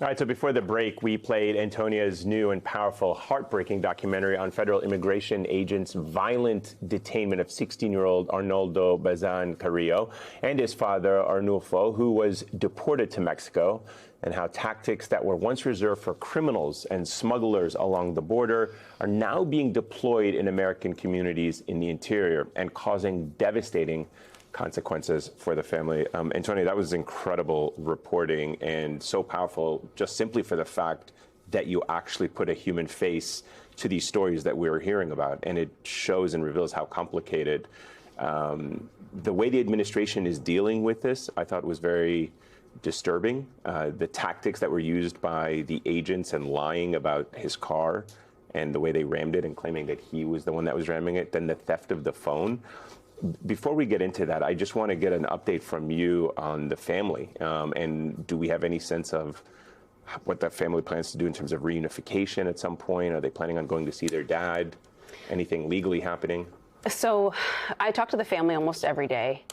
All right, so before the break, we played Antonia's new and powerful, heartbreaking documentary on federal immigration agents' violent detainment of 16-year-old Arnoldo Bazan Carrillo and his father, Arnulfo, who was deported to Mexico, and how tactics that were once reserved for criminals and smugglers along the border are now being deployed in American communities in the interior and causing devastating consequences for the family. Antonia, that was incredible reporting and so powerful just simply for the fact that you actually put a human face to these stories that we were hearing about. And it shows and reveals how complicated the way the administration is dealing with this, I thought was very disturbing. The tactics that were used by the agents and lying about his car and the way they rammed it and claiming that he was the one that was ramming it, then the theft of the phone. Before we get into that, I just want to get an update from you on the family. And do we have any sense of what that family plans to do in terms of reunification at some point? Are they planning on going to see their dad? Anything legally happening? So I talk to the family almost every day,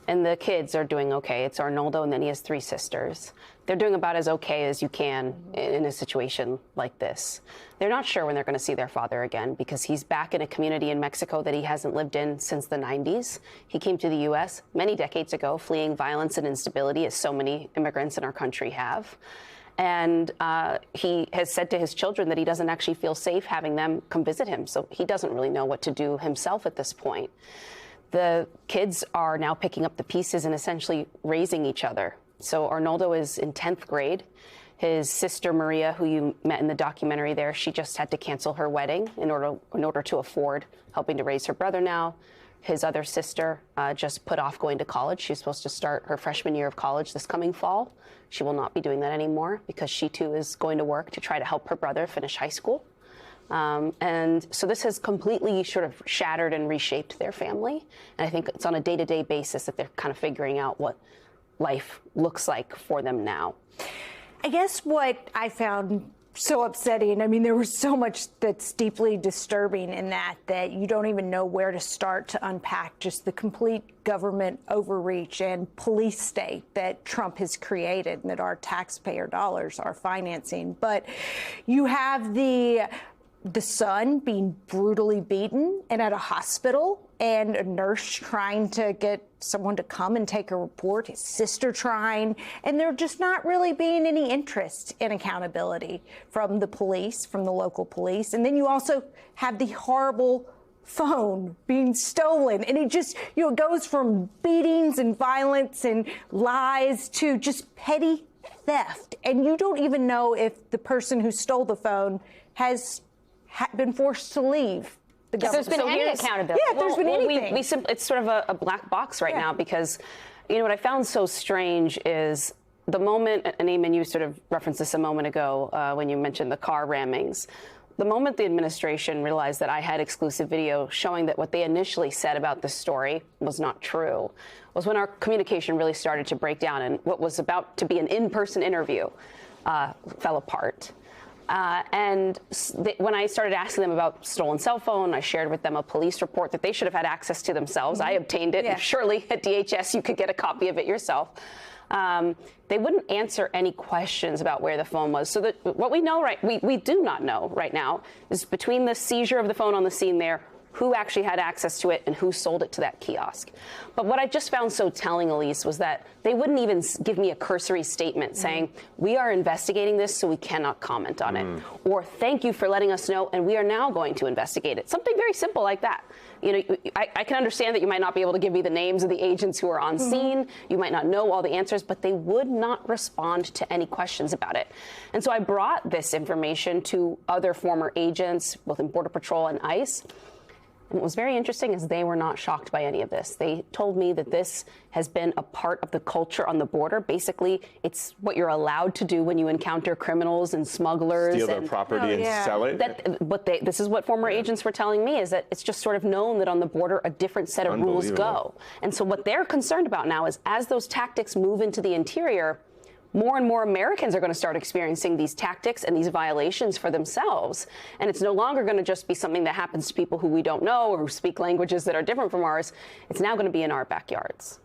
and the kids are doing okay. It's Arnoldo, and then he has 3 sisters. They're doing about as okay as you can in a situation like this. They're not sure when they're going to see their father again because he's back in a community in Mexico that he hasn't lived in since the 90s. He came to the U.S. many decades ago, fleeing violence and instability, as so many immigrants in our country have. And he has said to his children that he doesn't actually feel safe having them come visit him. So he doesn't really know what to do himself at this point. The kids are now picking up the pieces and essentially raising each other. So Arnoldo is in 10th grade. His sister Maria, who you met in the documentary there, she just had to cancel her wedding in order to afford helping to raise her brother now. His other sister just put off going to college. She's supposed to start her freshman year of college this coming fall. She will not be doing that anymore because she too is going to work to try to help her brother finish high school. And so this has completely sort of shattered and reshaped their family. And I think it's on a day-to-day basis that they're kind of figuring out what life looks like for them now. I guess what I found so upsetting, I mean, there was so much that's deeply disturbing in that you don't even know where to start to unpack just the complete government overreach and police state that Trump has created and that our taxpayer dollars are financing. But you have the son being brutally beaten and at a hospital, and a nurse trying to get someone to come and take a report, his sister trying, and there just not really being any interest in accountability from the police, from the local police. And then you also have the horrible phone being stolen, and it just, it goes from beatings and violence and lies to just petty theft. And you don't even know if the person who stole the phone has been forced to leave the government. There's been any accountability. Yeah, there's been anything. It's sort of a black box right now because, you know, what I found so strange is the moment, and Eamon, you sort of referenced this a moment ago when you mentioned the car rammings. The moment the administration realized that I had exclusive video showing that what they initially said about this story was not true was when our communication really started to break down and what was about to be an in-person interview fell apart. When I started asking them about stolen cell phone, I shared with them a police report that they should have had access to themselves. I obtained it. Yeah. Surely at DHS you could get a copy of it yourself. They wouldn't answer any questions about where the phone was. So what we know, we do not know right now is between the seizure of the phone on the scene there, who actually had access to it and who sold it to that kiosk. But what I just found so telling, Elise, was that they wouldn't even give me a cursory statement saying, we are investigating this, so we cannot comment on it. Or thank you for letting us know, and we are now going to investigate it. Something very simple like that. You know, I can understand that you might not be able to give me the names of the agents who are on scene. You might not know all the answers, but they would not respond to any questions about it. And so I brought this information to other former agents, both in Border Patrol and ICE. And what was very interesting is they were not shocked by any of this. They told me that this has been a part of the culture on the border. Basically, it's what you're allowed to do when you encounter criminals and smugglers. Steal their property and sell it? This is what former agents were telling me, is that it's just sort of known that on the border a different set of rules go. And so what they're concerned about now is as those tactics move into the interior, more and more Americans are going to start experiencing these tactics and these violations for themselves. And it's no longer going to just be something that happens to people who we don't know or who speak languages that are different from ours. It's now going to be in our backyards.